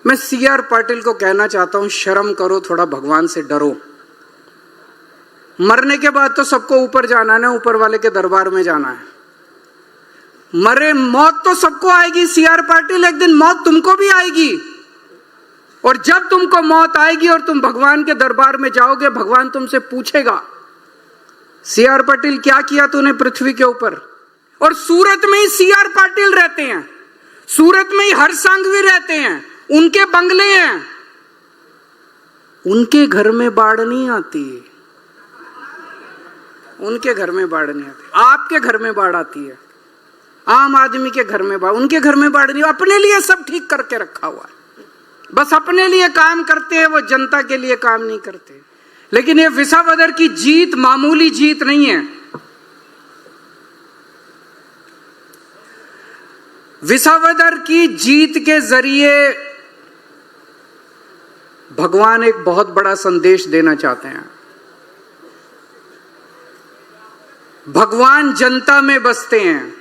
मैं सीआर पाटिल को कहना चाहता हूं, शर्म करो, थोड़ा भगवान से डरो। मरने के बाद तो सबको ऊपर जाना है ना, ऊपर वाले के दरबार में जाना है। मरे मौत तो सबको आएगी सीआर पाटिल, एक दिन मौत तुमको भी आएगी। और जब तुमको मौत आएगी और तुम भगवान के दरबार में जाओगे, भगवान तुमसे पूछेगा, सीआर पाटिल क्या किया तूने पृथ्वी के ऊपर। और सूरत में ही सीआर पाटिल रहते हैं, सूरत में ही हरसांघवी रहते हैं, उनके बंगले हैं, उनके घर में बाढ़ नहीं आती, उनके घर में बाढ़ नहीं आती। आपके घर में बाढ़ आती है, आम आदमी के घर में बाढ़, उनके घर में बाढ़ नहीं। अपने लिए सब ठीक करके रखा हुआ है, बस अपने लिए काम करते हैं, वो जनता के लिए काम नहीं करते। लेकिन ये विसावदर की जीत मामूली जीत नहीं है। विसावदर की जीत के जरिए भगवान एक बहुत बड़ा संदेश देना चाहते हैं। भगवान जनता में बसते हैं,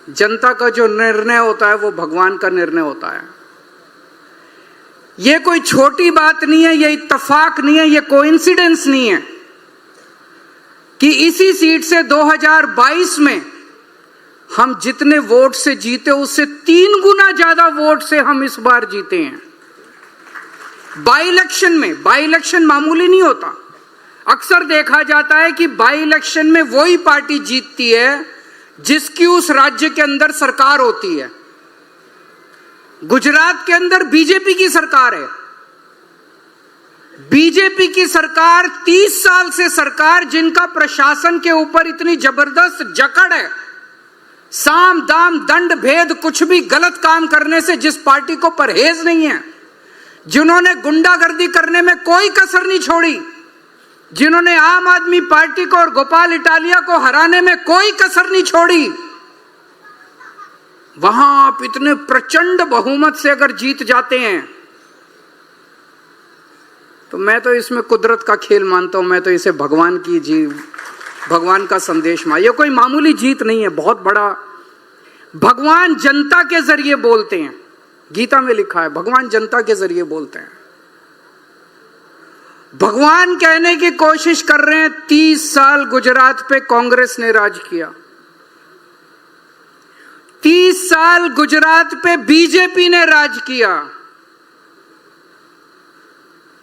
जनता का जो निर्णय होता है वो भगवान का निर्णय होता है। ये कोई छोटी बात नहीं है, ये इत्तेफाक नहीं है, ये कोइंसिडेंस नहीं है कि इसी सीट से 2022 में हम जितने वोट से जीते उससे 3 गुना ज्यादा वोट से हम इस बार जीते हैं। बाई इलेक्शन में, बाई इलेक्शन मामूली नहीं होता। अक्सर देखा जाता है कि बाई इलेक्शन में वही पार्टी जीतती है जिसकी उस राज्य के अंदर सरकार होती है। गुजरात के अंदर बीजेपी की सरकार है, बीजेपी की सरकार 30 साल से सरकार, जिनका प्रशासन के ऊपर इतनी जबरदस्त जकड़ है, साम दाम दंड भेद कुछ भी गलत काम करने से जिस पार्टी को परहेज नहीं है, जिन्होंने गुंडागर्दी करने में कोई कसर नहीं छोड़ी, जिन्होंने आम आदमी पार्टी को और गोपाल इटालिया को हराने में कोई कसर नहीं छोड़ी, वहां आप इतने प्रचंड बहुमत से अगर जीत जाते हैं तो मैं तो इसमें कुदरत का खेल मानता हूं। मैं तो इसे भगवान की भगवान का संदेश मान। ये कोई मामूली जीत नहीं है, बहुत बड़ा। भगवान जनता के जरिए बोलते हैं, गीता में लिखा है भगवान जनता के जरिए बोलते हैं। भगवान कहने की कोशिश कर रहे हैं 30 साल गुजरात पे कांग्रेस ने राज किया, 30 साल गुजरात पे बीजेपी ने राज किया।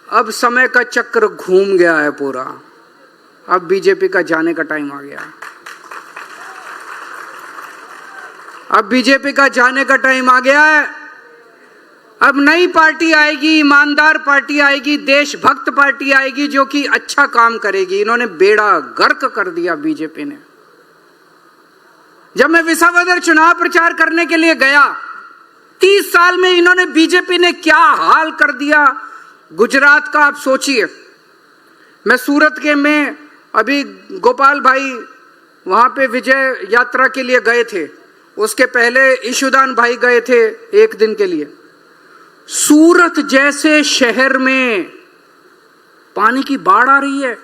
अब समय का चक्र घूम गया है पूरा, अब बीजेपी का जाने का टाइम आ गया, अब बीजेपी का जाने का टाइम आ गया है। अब नई पार्टी आएगी, ईमानदार पार्टी आएगी, देशभक्त पार्टी आएगी जो कि अच्छा काम करेगी। इन्होंने बेड़ा गर्क कर दिया बीजेपी ने। जब मैं विसावदर चुनाव प्रचार करने के लिए गया, 30 साल में इन्होंने, बीजेपी ने क्या हाल कर दिया गुजरात का, आप सोचिए। मैं सूरत के में अभी गोपाल भाई वहां पे विजय यात्रा के लिए गए थे, उसके पहले ईशुदान भाई गए थे एक दिन के लिए। सूरत जैसे शहर में पानी की बाढ़ आ रही है,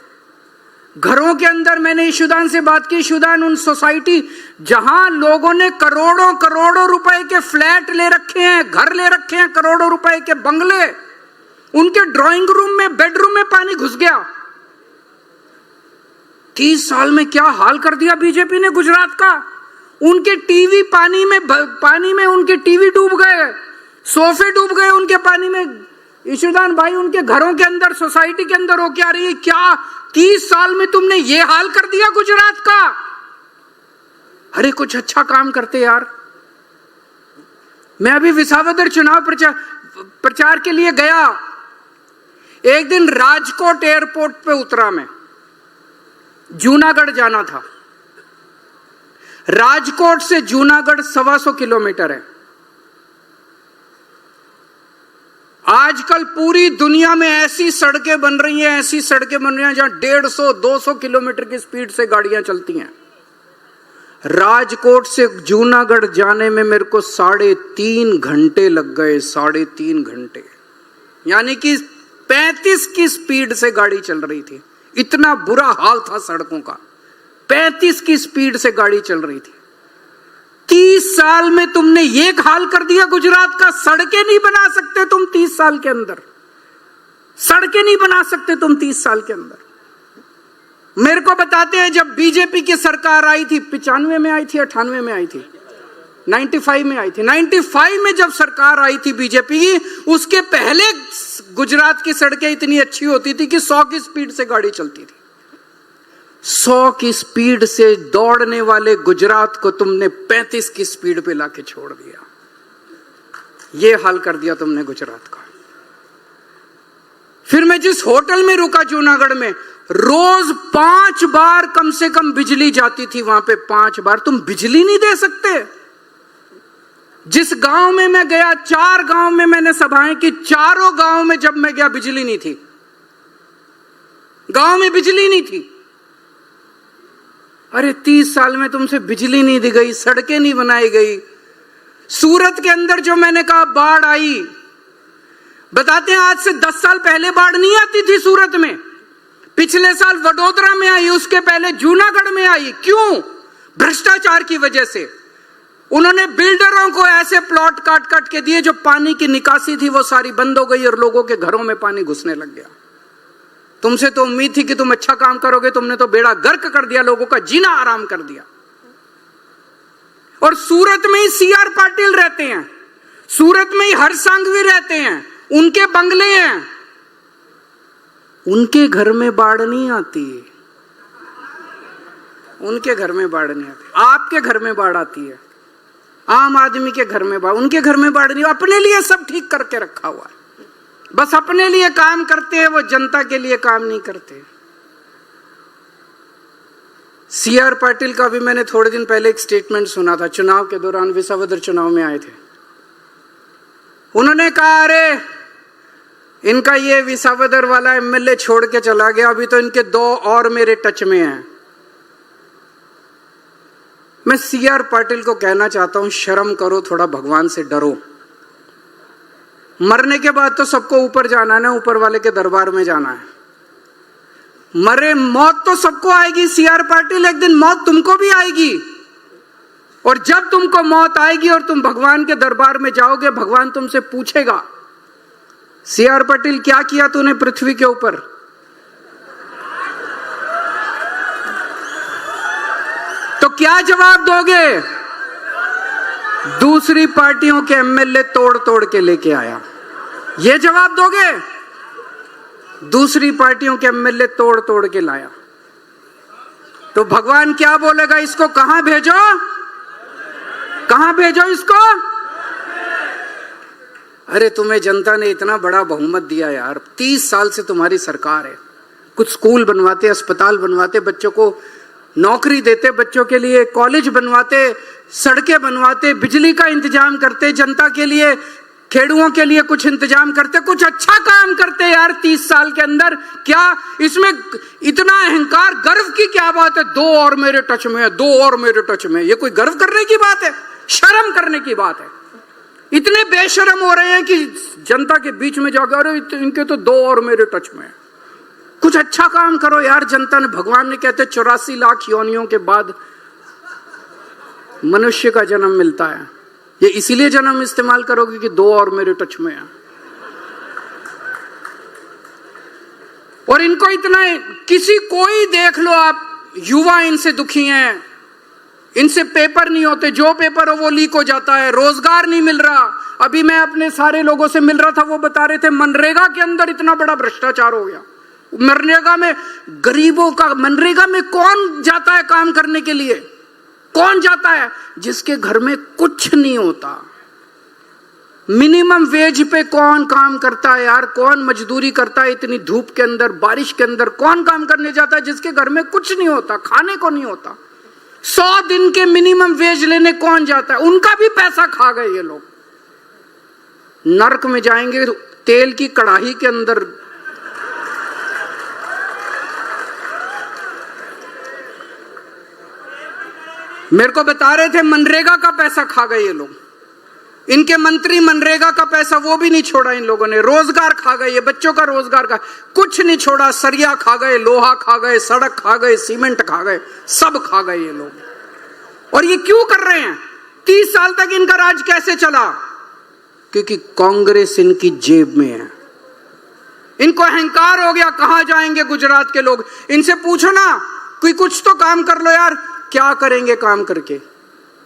घरों के अंदर। मैंने ईशुदान से बात की, ईशुदान उन सोसाइटी जहां लोगों ने करोड़ों करोड़ों रुपए के फ्लैट ले रखे हैं, घर ले रखे हैं, करोड़ों रुपए के बंगले, उनके ड्राइंग रूम में, बेडरूम में पानी घुस गया। 30 साल में क्या हाल कर दिया बीजेपी ने गुजरात का। उनके टीवी पानी में उनके टीवी डूब गए, सोफे डूब गए उनके पानी में। ईशुदान भाई उनके घरों के अंदर, सोसाइटी के अंदर होके आ रही है, क्या 30 साल में तुमने ये हाल कर दिया गुजरात का। अरे कुछ अच्छा काम करते यार। मैं अभी विसावदर चुनाव प्रचार के लिए गया, एक दिन राजकोट एयरपोर्ट पे उतरा मैं, जूनागढ़ जाना था। राजकोट से जूनागढ़ 125 किलोमीटर है। आजकल पूरी दुनिया में ऐसी सड़कें बन रही हैं, ऐसी सड़कें बन रही हैं जहां 150-200 किलोमीटर की स्पीड से गाड़ियां चलती हैं। राजकोट से जूनागढ़ जाने में मेरे को 3.5 घंटे लग गए, 3.5 घंटे। यानी कि 35 की स्पीड से गाड़ी चल रही थी। इतना बुरा हाल था सड़कों का, 35 की स्पीड से गाड़ी चल रही थी। 30 साल में तुमने ये हाल कर दिया गुजरात का। सड़कें नहीं बना सकते तुम 30 साल के अंदर, सड़कें नहीं बना सकते तुम 30 साल के अंदर। मेरे को बताते हैं जब बीजेपी की सरकार आई थी, 95 में आई थी, 98 में आई थी, 95 में आई थी, 95 में जब सरकार आई थी बीजेपी की, उसके पहले गुजरात की सड़कें इतनी अच्छी होती थी कि 100 की स्पीड से गाड़ी चलती थी। 100 की स्पीड से दौड़ने वाले गुजरात को तुमने 35 की स्पीड पे लाके छोड़ दिया। ये हाल कर दिया तुमने गुजरात का। फिर मैं जिस होटल में रुका जूनागढ़ में, रोज 5 बार कम से कम बिजली जाती थी वहां पे, 5 बार। तुम बिजली नहीं दे सकते? जिस गांव में मैं गया, 4 गांव में मैंने सभाएं की, चारों गांव में जब मैं गया बिजली नहीं थी, गांव में बिजली नहीं थी। अरे 30 साल में तुमसे बिजली नहीं दी गई, सड़कें नहीं बनाई गई। सूरत के अंदर जो मैंने कहा बाढ़ आई, बताते हैं आज से 10 साल पहले बाढ़ नहीं आती थी सूरत में। पिछले साल वडोदरा में आई, उसके पहले जूनागढ़ में आई। क्यों? भ्रष्टाचार की वजह से। उन्होंने बिल्डरों को ऐसे प्लॉट काट काट के दिए, जो पानी की निकासी थी वो सारी बंद हो गई और लोगों के घरों में पानी घुसने लग गया। तुमसे तो उम्मीद थी कि तुम अच्छा काम करोगे, तुमने तो बेड़ा गर्क कर दिया, लोगों का जीना आराम कर दिया। और सूरत में ही सीआर पाटिल रहते हैं, सूरत में ही हर्ष सांघवी रहते हैं, उनके बंगले हैं, उनके घर में बाढ़ नहीं आती, उनके घर में बाढ़ नहीं आती। आपके घर में बाढ़ आती है, आम आदमी के घर में बाढ़, उनके घर में बाढ़ नहीं। अपने लिए सब ठीक करके रखा हुआ है, बस अपने लिए काम करते हैं, वो जनता के लिए काम नहीं करते। सीआर पाटिल का भी मैंने थोड़े दिन पहले एक स्टेटमेंट सुना था, चुनाव के दौरान, विसावदर चुनाव में आए थे। उन्होंने कहा अरे इनका ये विसावदर वाला एमएलए छोड़ के चला गया, अभी तो इनके 2 और मेरे टच में हैं। मैं सीआर पाटिल को कहना चाहता हूं, शर्म करो, थोड़ा भगवान से डरो। मरने के बाद तो सबको ऊपर जाना है ना, ऊपर वाले के दरबार में जाना है। मरे, मौत तो सबको आएगी सीआर पाटिल, एक दिन मौत तुमको भी आएगी। और जब तुमको मौत आएगी और तुम भगवान के दरबार में जाओगे, भगवान तुमसे पूछेगा सीआर पाटिल क्या किया तूने पृथ्वी के ऊपर? तो क्या जवाब दोगे? दूसरी पार्टियों के एमएलए तोड़ तोड़ के लेके आया, ये जवाब दोगे? दूसरी पार्टियों के एमएलए तोड़ तोड़ के लाया, तो भगवान क्या बोलेगा? इसको कहां भेजो, कहां भेजो इसको? अरे तुम्हें जनता ने इतना बड़ा बहुमत दिया यार, 30 साल से तुम्हारी सरकार है। कुछ स्कूल बनवाते, अस्पताल बनवाते, बच्चों को नौकरी देते, बच्चों के लिए कॉलेज बनवाते, सड़कें बनवाते, बिजली का इंतजाम करते, जनता के लिए, खेड़ुओं के लिए कुछ इंतजाम करते, कुछ अच्छा काम करते यार 30 साल के अंदर। क्या इसमें इतना अहंकार, गर्व की क्या बात है? 2 और मेरे टच में है, 2 और मेरे टच में। ये कोई गर्व करने की बात है? शर्म करने की बात है। इतने बेशर्म हो रहे हैं कि जनता के बीच में जाकर अरे इनके तो 2 और मेरे टच में है। कुछ अच्छा काम करो यार। जनता ने, भगवान ने कहते 84 लाख योनियों के बाद मनुष्य का जन्म मिलता है। ये इसीलिए जन्म इस्तेमाल करोगे कि 2 और मेरे टच में है। और इनको इतना, किसी कोई देख लो आप, युवा इनसे दुखी हैं, इनसे पेपर नहीं होते, जो पेपर हो वो लीक हो जाता है, रोजगार नहीं मिल रहा। अभी मैं अपने सारे लोगों से मिल रहा था, वो बता रहे थे मनरेगा के अंदर इतना बड़ा भ्रष्टाचार हो गया। मनरेगा में गरीबों का, मनरेगा में कौन जाता है काम करने के लिए? कौन जाता है? जिसके घर में कुछ नहीं होता। मिनिमम वेज पे कौन काम करता है यार? कौन मजदूरी करता है इतनी धूप के अंदर, बारिश के अंदर? कौन काम करने जाता है जिसके घर में कुछ नहीं होता, खाने को नहीं होता? 100 दिन के मिनिमम वेज लेने कौन जाता है? उनका भी पैसा खा गए ये लोग। नर्क में जाएंगे तेल की कड़ाही के अंदर। मेरे को बता रहे थे मनरेगा का पैसा खा गए ये लोग। इनके मंत्री मनरेगा का पैसा वो भी नहीं छोड़ा इन लोगों ने। रोजगार खा गए, ये बच्चों का रोजगार का कुछ नहीं छोड़ा। सरिया खा गए, लोहा खा गए, सड़क खा गए, सीमेंट खा गए, सब खा गए ये लोग। और ये क्यों कर रहे हैं? 30 साल तक इनका राज कैसे चला? क्योंकि कांग्रेस इनकी जेब में है। इनको अहंकार हो गया, कहां जाएंगे गुजरात के लोग? इनसे पूछो ना, कोई कुछ तो काम कर लो यार, क्या करेंगे काम करके?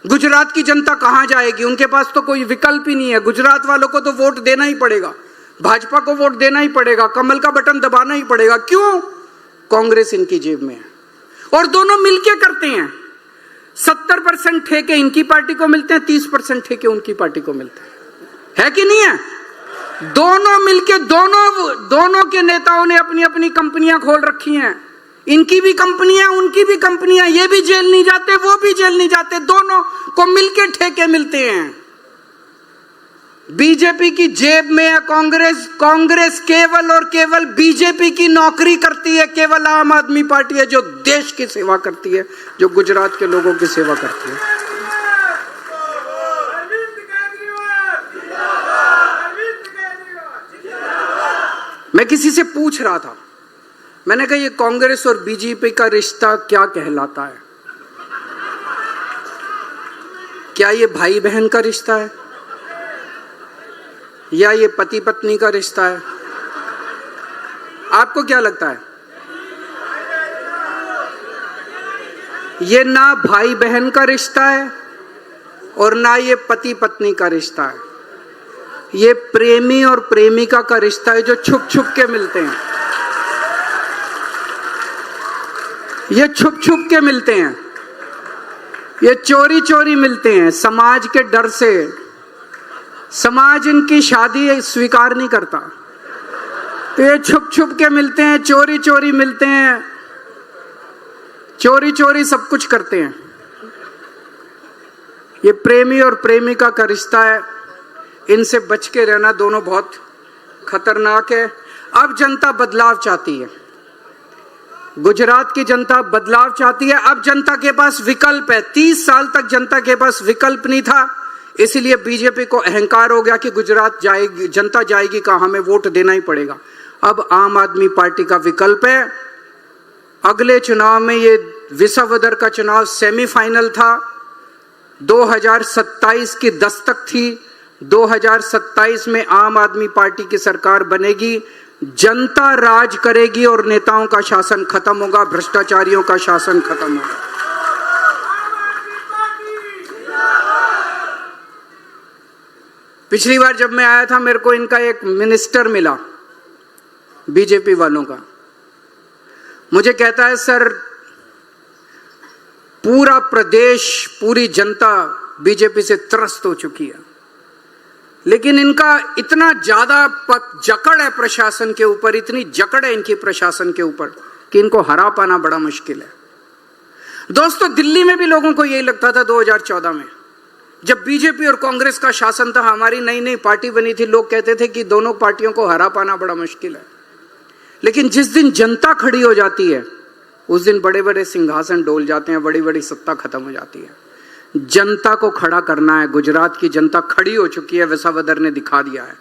गुजरात की जनता कहां जाएगी? उनके पास तो कोई विकल्प ही नहीं है। गुजरात वालों को तो वोट देना ही पड़ेगा, भाजपा को वोट देना ही पड़ेगा, कमल का बटन दबाना ही पड़ेगा। क्यों? कांग्रेस इनकी जेब में है और दोनों मिलके करते हैं। 70% ठेके इनकी पार्टी को मिलते हैं, 30% ठेके उनकी पार्टी को मिलते हैं। है कि नहीं है? दोनों मिलके दोनों के नेताओं ने अपनी अपनी कंपनियां खोल रखी हैं। इनकी भी कंपनियां, उनकी भी कंपनियां, ये भी जेल नहीं जाते, वो भी जेल नहीं जाते, दोनों को मिलके ठेके मिलते हैं। बीजेपी की जेब में है कांग्रेस। कांग्रेस केवल और केवल बीजेपी की नौकरी करती है। केवल आम आदमी पार्टी है जो देश की सेवा करती है, जो गुजरात के लोगों की सेवा करती है। मैं किसी से पूछ रहा था, मैंने कहा ये कांग्रेस और बीजेपी का रिश्ता क्या कहलाता है? क्या ये भाई बहन का रिश्ता है या ये पति पत्नी का रिश्ता है? आपको क्या लगता है? ये ना भाई बहन का रिश्ता है और ना ये पति पत्नी का रिश्ता है। ये प्रेमी और प्रेमिका का रिश्ता है जो छुप छुप के मिलते हैं। ये छुप छुप के मिलते हैं, ये चोरी चोरी मिलते हैं। समाज के डर से समाज इनकी शादी स्वीकार नहीं करता, तो ये छुप छुप के मिलते हैं, चोरी चोरी मिलते हैं, चोरी चोरी सब कुछ करते हैं। ये प्रेमी और प्रेमिका का रिश्ता है, इनसे बच के रहना। दोनों बहुत खतरनाक है। अब जनता बदलाव चाहती है, गुजरात की जनता बदलाव चाहती है। अब जनता के पास विकल्प है। 30 साल तक जनता के पास विकल्प नहीं था, इसलिए बीजेपी को अहंकार हो गया कि गुजरात जाएगी, जनता जाएगी कहां, हमें वोट देना ही पड़ेगा। अब आम आदमी पार्टी का विकल्प है। अगले चुनाव में, ये विसावदर का चुनाव सेमीफाइनल था, 2027 की दस्तक थी। 2027 में आम आदमी पार्टी की सरकार बनेगी, जनता राज करेगी और नेताओं का शासन खत्म होगा, भ्रष्टाचारियों का शासन खत्म होगा। पिछली बार जब मैं आया था, मेरे को इनका एक मिनिस्टर मिला बीजेपी वालों का। मुझे कहता है, सर पूरा प्रदेश, पूरी जनता बीजेपी से त्रस्त हो चुकी है, लेकिन इनका इतना ज्यादा जकड़ है प्रशासन के ऊपर, इतनी जकड़ है इनकी प्रशासन के ऊपर कि इनको हरा पाना बड़ा मुश्किल है। दोस्तों, दिल्ली में भी लोगों को यही लगता था 2014 में, जब बीजेपी और कांग्रेस का शासन था, हमारी नई नई पार्टी बनी थी, लोग कहते थे कि दोनों पार्टियों को हरा पाना बड़ा मुश्किल है। लेकिन जिस दिन जनता खड़ी हो जाती है, उस दिन बड़े बड़े सिंहासन डोल जाते हैं, बड़ी बड़ी सत्ता खत्म हो जाती है। जनता को खड़ा करना है। गुजरात की जनता खड़ी हो चुकी है, विसावदर ने दिखा दिया है।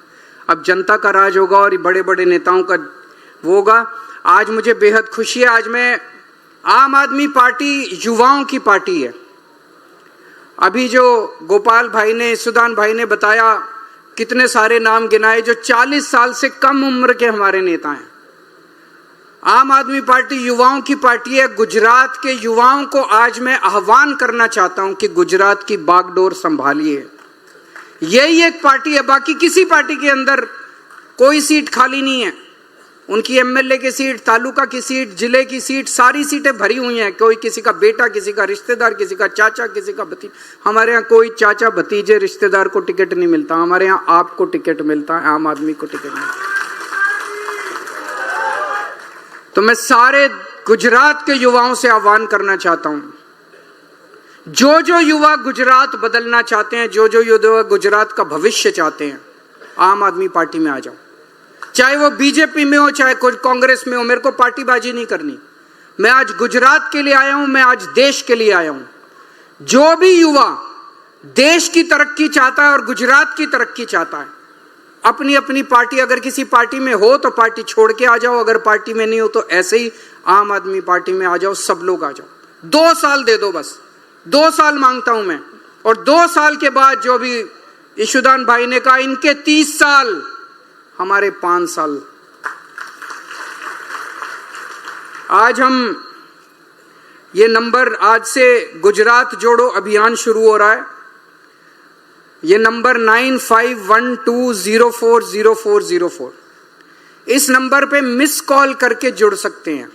अब जनता का राज होगा और बड़े बड़े नेताओं का वो होगा। आज मुझे बेहद खुशी है, आज मैं, आम आदमी पार्टी युवाओं की पार्टी है। अभी जो गोपाल भाई ने, सुदान भाई ने बताया, कितने सारे नाम गिनाए जो 40 साल से कम उम्र के हमारे नेता हैं। आम आदमी पार्टी युवाओं की पार्टी है। गुजरात के युवाओं को आज मैं आह्वान करना चाहता हूं कि गुजरात की बागडोर संभालिए। यही एक पार्टी है, बाकी किसी पार्टी के अंदर कोई सीट खाली नहीं है। उनकी एमएलए की सीट, तालुका की सीट, जिले की सीट, सारी सीटें भरी हुई हैं। कोई किसी का बेटा, किसी का रिश्तेदार, किसी का चाचा, किसी का भतीजा। हमारे यहाँ कोई चाचा भतीजे रिश्तेदार को टिकट नहीं मिलता, हमारे यहाँ आपको टिकट मिलता है, आम आदमी को टिकट मिलता है। तो मैं सारे गुजरात के युवाओं से आह्वान करना चाहता हूं, जो जो युवा गुजरात बदलना चाहते हैं, जो जो युवा गुजरात का भविष्य चाहते हैं, आम आदमी पार्टी में आ जाओ। चाहे वो बीजेपी में हो, चाहे कोई कांग्रेस में हो, मेरे को पार्टीबाजी नहीं करनी। मैं आज गुजरात के लिए आया हूं, मैं आज देश के लिए आया हूं। जो भी युवा देश की तरक्की चाहता है और गुजरात की तरक्की चाहता है, अपनी अपनी पार्टी, अगर किसी पार्टी में हो तो पार्टी छोड़ के आ जाओ, अगर पार्टी में नहीं हो तो ऐसे ही आम आदमी पार्टी में आ जाओ। सब लोग आ जाओ। 2 साल दे दो, बस 2 साल मांगता हूं मैं। और 2 साल के बाद जो भी ईशुदान भाई ने कहा, इनके 30 साल, हमारे 5 साल। आज हम ये नंबर, आज से गुजरात जोड़ो अभियान शुरू हो रहा है। ये नंबर 9512040404, इस नंबर पे मिस कॉल करके जुड़ सकते हैं,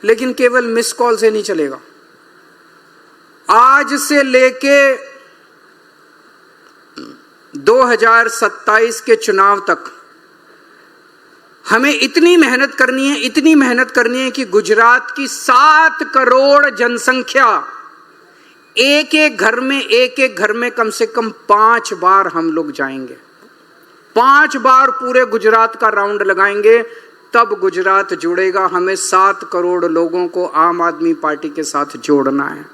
लेकिन केवल मिस कॉल से नहीं चलेगा। आज से लेके 2027 के चुनाव तक हमें इतनी मेहनत करनी है कि गुजरात की 7 करोड़ जनसंख्या, एक एक घर में कम से कम 5 बार हम लोग जाएंगे, 5 बार पूरे गुजरात का राउंड लगाएंगे, तब गुजरात जुड़ेगा। हमें 7 करोड़ लोगों को आम आदमी पार्टी के साथ जोड़ना है,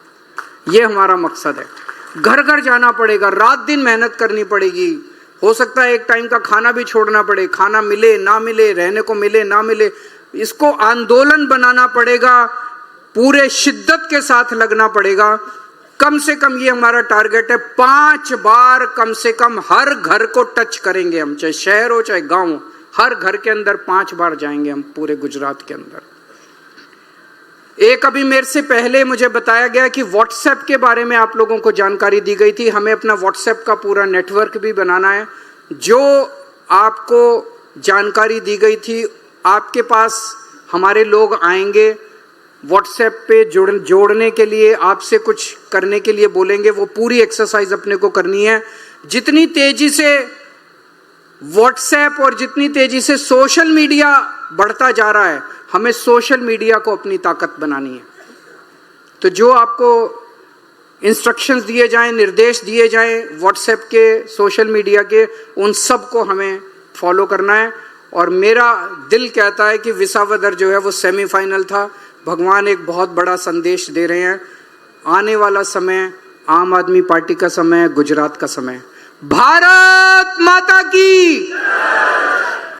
ये हमारा मकसद है। घर घर जाना पड़ेगा, रात दिन मेहनत करनी पड़ेगी। हो सकता है एक टाइम का खाना भी छोड़ना पड़े, खाना मिले ना मिले, रहने को मिले ना मिले, इसको आंदोलन बनाना पड़ेगा, पूरे शिद्दत के साथ लगना पड़ेगा। कम से कम ये हमारा टारगेट है, 5 बार कम से कम हर घर को टच करेंगे हम, चाहे शहर हो चाहे गांव हो, हर घर के अंदर 5 बार जाएंगे हम पूरे गुजरात के अंदर। एक अभी मेरे से पहले मुझे बताया गया कि व्हाट्सएप के बारे में आप लोगों को जानकारी दी गई थी। हमें अपना व्हाट्सएप का पूरा नेटवर्क भी बनाना है। जो आपको जानकारी दी गई थी, आपके पास हमारे लोग आएंगे, व्हाट्सएप पे जोड़ने के लिए, आपसे कुछ करने के लिए बोलेंगे। वो पूरी एक्सरसाइज अपने को करनी है। जितनी तेजी से व्हाट्सएप और जितनी तेजी से सोशल मीडिया बढ़ता जा रहा है, हमें सोशल मीडिया को अपनी ताकत बनानी है। तो जो आपको इंस्ट्रक्शंस दिए जाएं, निर्देश दिए जाएं व्हाट्सएप के, सोशल मीडिया के, उन सब को हमें फॉलो करना है। और मेरा दिल कहता है कि विसावदर जो है वो सेमीफाइनल था। भगवान एक बहुत बड़ा संदेश दे रहे हैं। आने वाला समय आम आदमी पार्टी का समय है, गुजरात का समय। भारत माता की